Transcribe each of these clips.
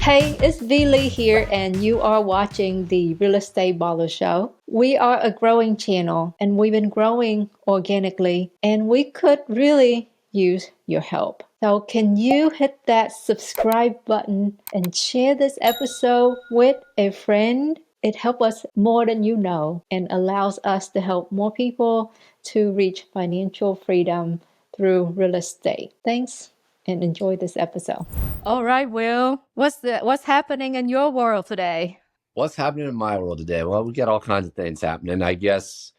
Hey, it's V Lee here, and you are watching the Real Estate Baller Show. We are a growing channel, and we've been growing organically, and we could really use your help. So can you hit that subscribe button and share this episode with a friend? It helps us more than you know and allows us to help more people to reach financial freedom through real estate. Thanks and enjoy this episode. All right, Will, what's happening in your world today? What's happening in my world today? Well, we got all kinds of things happening. I guess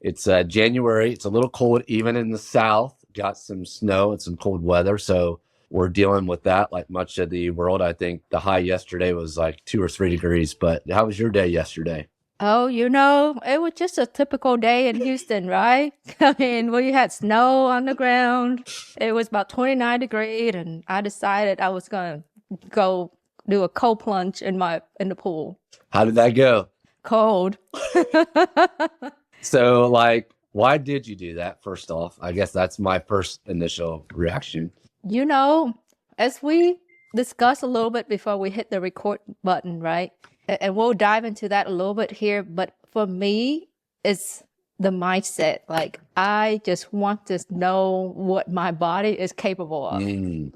it's January. It's a little cold even in the South. Got some snow and some cold weather. So we're dealing with that like much of the world. I think the high yesterday was like 2 or 3 degrees. But how was your day yesterday? Oh, it was just a typical day in Houston, right? I mean, we had snow on the ground. It was about 29 degrees, and I decided I was going to go do a cold plunge in the pool. How did that go? Cold. So, why did you do that? First off, I guess that's my first initial reaction. As we discussed a little bit before we hit the record button, right? And we'll dive into that a little bit here. But for me, it's the mindset. Like, I just want to know what my body is capable of.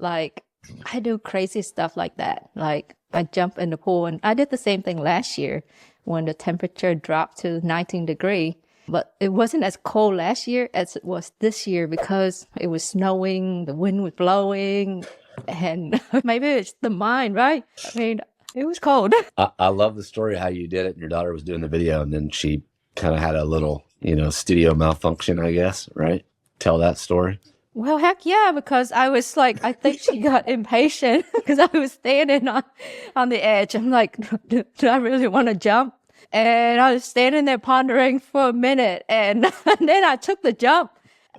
Like, I do crazy stuff like that. Like, I jump in the pool, and I did the same thing last year when the temperature dropped to 19 degrees. But it wasn't as cold last year as it was this year because it was snowing, the wind was blowing, and maybe it's the mind, right? I mean, it was cold. I love the story how you did it. Your daughter was doing the video, and then she kind of had a little, studio malfunction, I guess, right? Tell that story. Well, heck yeah, because I was like, I think she got impatient because I was standing on the edge. I'm like, do I really want to jump? And I was standing there pondering for a minute, and then I took the jump.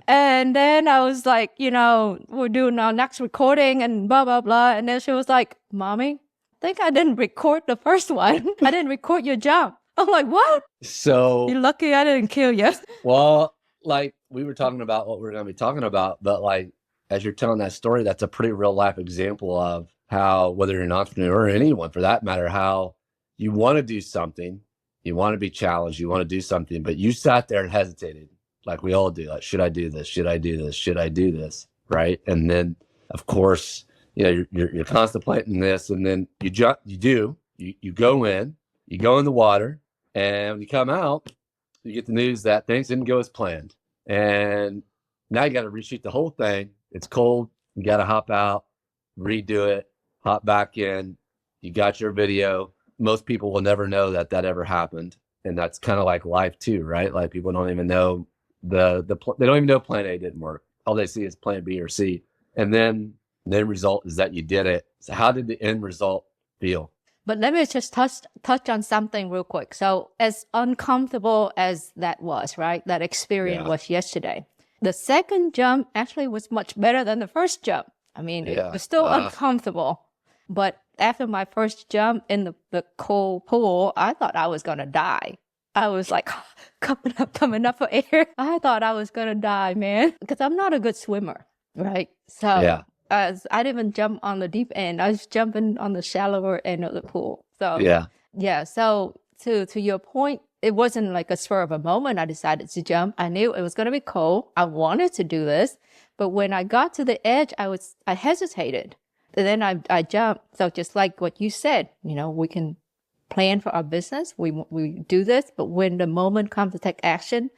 And then I was like, we're doing our next recording and blah, blah, blah. And then she was like, Mommy, I think I didn't record the first one. I didn't record your jump. I'm like, what? So you're lucky I didn't kill you. Well, we were talking about what we're going to be talking about, but as you're telling that story, that's a pretty real life example of how, whether you're an entrepreneur or anyone for that matter, how you want to do something, you want to be challenged, you want to do something, but you sat there and hesitated, like we all do. Like, should I do this? Should I do this? Should I do this? Right? And then, of course, you're contemplating this, and then you go in the water, and when you come out, you get the news that things didn't go as planned. And now you got to reshoot the whole thing. It's cold. You got to hop out, redo it, hop back in. You got your video. Most people will never know that ever happened. And that's kind of like life too, right? Like, people don't even know they don't even know plan A didn't work. All they see is plan B or C. And then the end result is that you did it. So how did the end result feel? But let me just touch on something real quick. So as uncomfortable as that was, right? That experience was yesterday. The second jump actually was much better than the first jump. I mean, it was still uncomfortable. But after my first jump in the cold pool, I thought I was going to die. I was like coming up for air. I thought I was going to die, man, because I'm not a good swimmer, right? So I didn't even jump on the deep end. I was jumping on the shallower end of the pool. So So to your point, it wasn't like a spur of a moment. I decided to jump. I knew it was going to be cold. I wanted to do this, but when I got to the edge, I hesitated. And then I jumped. So just like what you said, we can plan for our business. We do this, but when the moment comes to take action,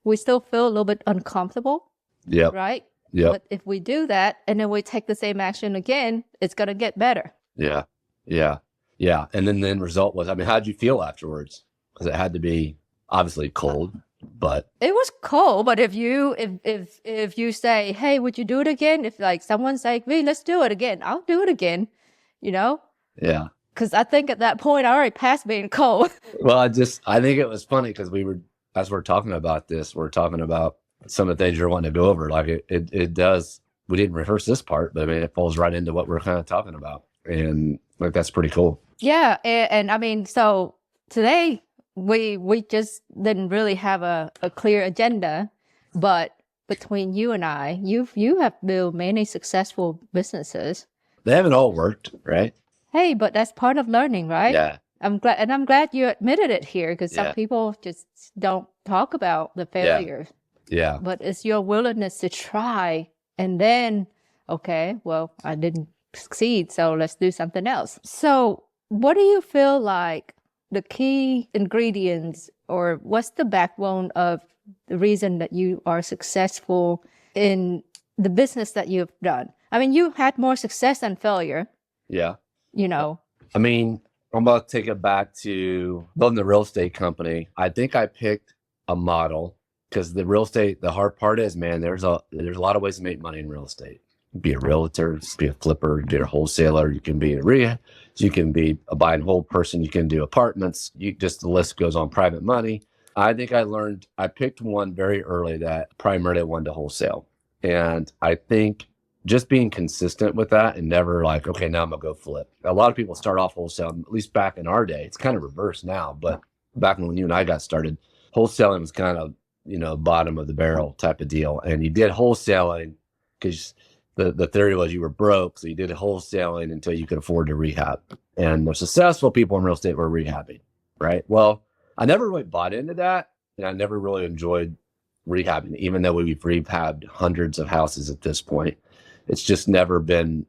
we still feel a little bit uncomfortable. Yeah. Right. Yeah. But if we do that and then we take the same action again, it's going to get better. Yeah. And then the end result was, how did you feel afterwards? Because it had to be obviously cold, but it was cold. But if you say, hey, would you do it again? If like someone's like, hey, let's do it again, I'll do it again, Yeah. Because I think at that point I already passed being cold. Well, I think it was funny because as we're talking about this, we're talking about some of the things you're wanting to go over. Like it does, we didn't rehearse this part, but it falls right into what we're kind of talking about. And that's pretty cool. Yeah. And so today we just didn't really have a clear agenda, but between you and I, you have built many successful businesses. They haven't all worked, right? Hey, but that's part of learning, right? Yeah. I'm glad you admitted it here, because some Yeah. people just don't talk about the failures. Yeah. But it's your willingness to try, and then, okay, well, I didn't succeed, so let's do something else. So what do you feel like the key ingredients, or what's the backbone of the reason that you are successful in the business that you've done? I mean, you had more success than failure, Yeah. you know. I mean, I'm going to take it back to building the real estate company. I think I picked a model because the real estate, the hard part is, man, there's a lot of ways to make money in real estate. You can be a realtor, you can be a flipper, you can be a wholesaler, you can be a REIT, you can be a buy and hold person, you can do apartments, the list goes on, private money. I think I picked one very early that primarily wanted to wholesale. And I think just being consistent with that and never like, okay, now I'm gonna go flip. A lot of people start off wholesale, at least back in our day. It's kind of reversed now, but back when you and I got started, wholesaling was kind of, bottom of the barrel type of deal. And you did wholesaling because the theory was you were broke. So you did wholesaling until you could afford to rehab. And the successful people in real estate were rehabbing, right? Well, I never really bought into that. And I never really enjoyed rehabbing, even though we've rehabbed hundreds of houses at this point. It's never been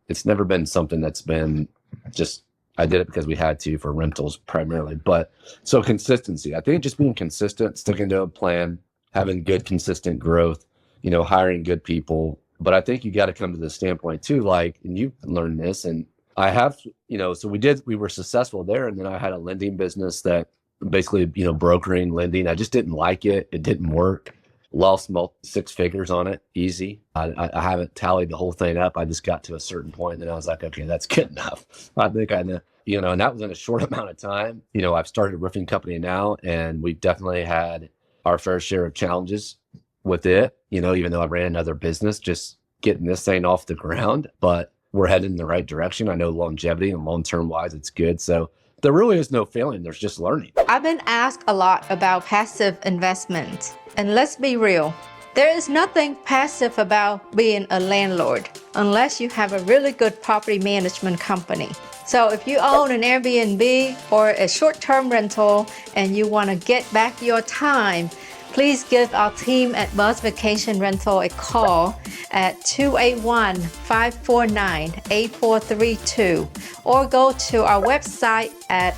something that's been just, I did it because we had to for rentals primarily. But so consistency, I think just being consistent, sticking to a plan, having good, consistent growth, hiring good people. But I think you got to come to the standpoint too, like, and you've learned this, and I have, so we were successful there. And then I had a lending business that basically, brokering lending. I just didn't like it. It didn't work. Lost six figures on it, easy. I haven't tallied the whole thing up. I just got to a certain point, and I was like, okay, that's good enough. I think I know, and that was in a short amount of time. I've started a roofing company now, and we've definitely had our fair share of challenges with it. Even though I ran another business, just getting this thing off the ground, but we're headed in the right direction. I know longevity and long-term wise, it's good. So there really is no failing. There's just learning. I've been asked a lot about passive investment. And let's be real, there is nothing passive about being a landlord unless you have a really good property management company. So if you own an Airbnb or a short-term rental and you want to get back your time, please give our team at Buzz Vacation Rental a call at 281-549-8432 or go to our website at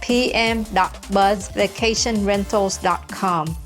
pm.buzzvacationrentals.com.